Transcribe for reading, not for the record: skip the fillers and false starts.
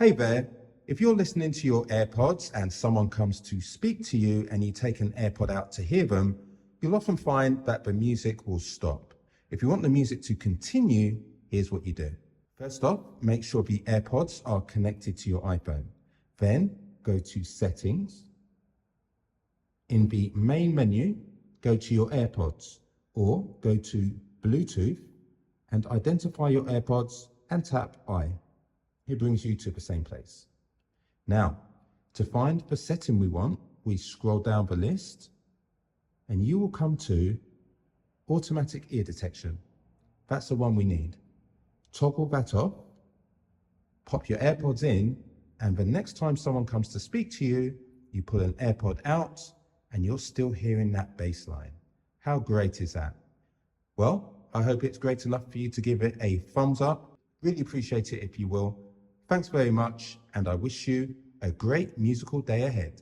Hey there, if you're listening to your AirPods and someone comes to speak to you and you take an AirPod out to hear them, you'll often find that the music will stop. If you want the music to continue, here's what you do. First off, make sure the AirPods are connected to your iPhone. Then go to Settings. In the main menu, go to your AirPods or go to Bluetooth and identify your AirPods and tap I. It brings you to the same place. Now, to find the setting we want, we scroll down the list and you will come to Automatic Ear Detection. That's the one we need. Toggle that off, pop your AirPods in, and the next time someone comes to speak to you, you pull an AirPod out and you're still hearing that bass line. How great is that? Well, I hope it's great enough for you to give it a thumbs up. Really appreciate it if you will. Thanks very much, and I wish you a great musical day ahead.